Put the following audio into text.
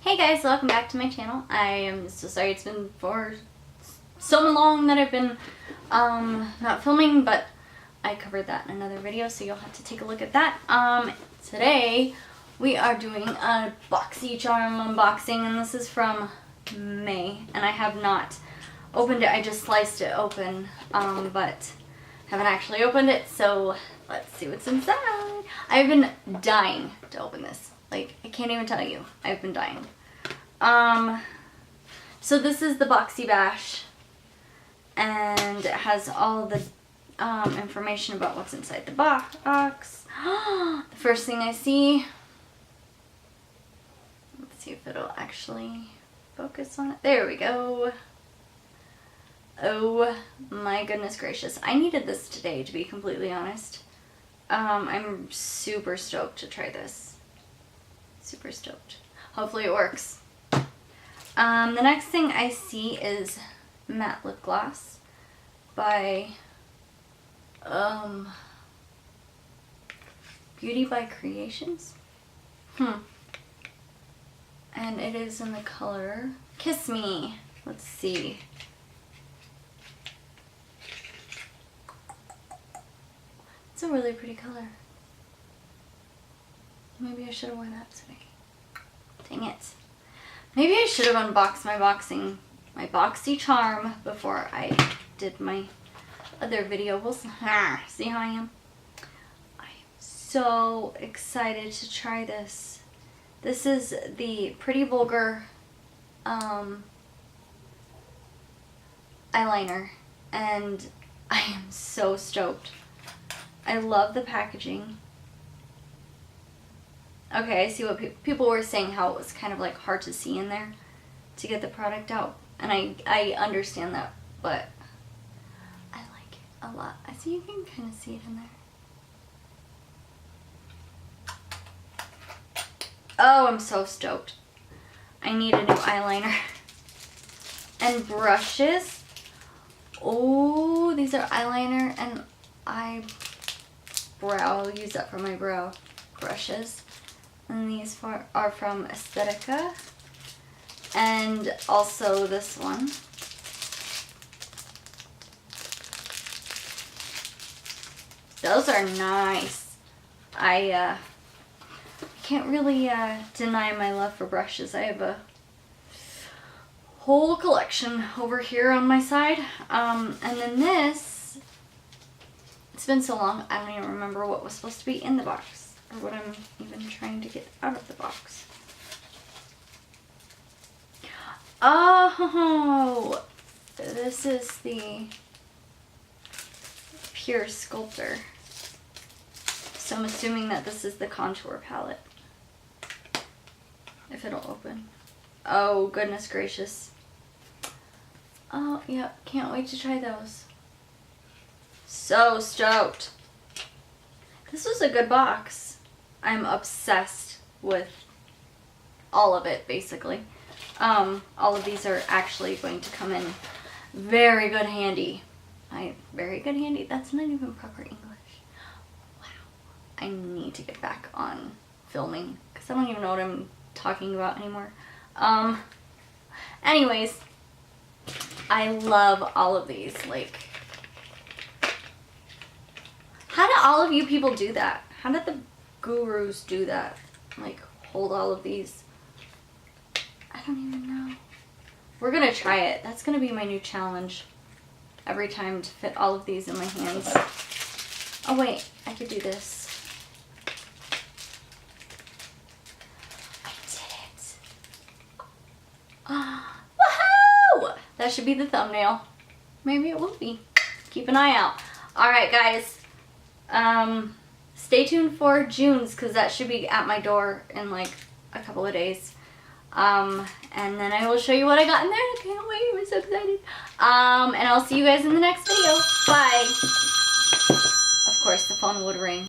Hey guys, welcome back to my channel. I am so sorry it's been for so long that I've been not filming, but I covered that in another video, so you'll have to take a look at that. Today we are doing a boxycharm unboxing, and this is from May, and I have not opened it. I just sliced it open, but haven't actually opened it, so let's see what's inside. I've been dying to open this. Like, I can't even tell you. I've been dying. So this is the Boxy Bash, and it has all the information about what's inside the box. The first thing I see, let's see if it'll actually focus on it. There we go. Oh my goodness gracious. I needed this today, to be completely honest. I'm super stoked to try this. Super stoked. Hopefully it works. The next thing I see is matte lip gloss by Beauty by Creations. And it is in the color Kiss Me. Let's see. It's a really pretty color. Maybe I should have worn that today. Dang it. Maybe I should have unboxed my boxycharm before I did my other video. We'll see how I am. I am so excited to try this. This is the Pretty Vulgar eyeliner, and I am so stoked. I love the packaging. Okay, I see what people were saying, how it was kind of like hard to see in there to get the product out. And I understand that, but I like it a lot. I see you can kind of see it in there. Oh, I'm so stoked. I need a new eyeliner. And brushes. Oh, these are eyeliner and eyebrow. I'll use that for my brow brushes. And these are from Aesthetica. And also this one. Those are nice. I can't really deny my love for brushes. I have a whole collection over here on my side. And then this, it's been so long, I don't even remember what was supposed to be in the box, or what I'm even trying to get out of the box. Oh, this is the Pure Sculptor. So I'm assuming that this is the contour palette. If it'll open. Oh, goodness gracious. Oh, yeah, can't wait to try those. So stoked. This was a good box. I'm obsessed with all of it, basically. All of these are actually going to come in very good handy. Very good handy? That's not even proper English. Wow. I need to get back on filming, because I don't even know what I'm talking about anymore. Anyways, I love all of these. Like, how do all of you people do that? How did the gurus do that? Like, hold all of these? I don't even know. We're gonna try it. That's gonna be my new challenge. Every time to fit all of these in my hands. Oh wait, I could do this. I did it. Woohoo! That should be the thumbnail. Maybe it will be. Keep an eye out. Alright guys. Stay tuned for June's, because that should be at my door in like a couple of days. And then I will show you what I got in there. I can't wait. I'm so excited. And I'll see you guys in the next video. Bye. Of course, the phone would ring.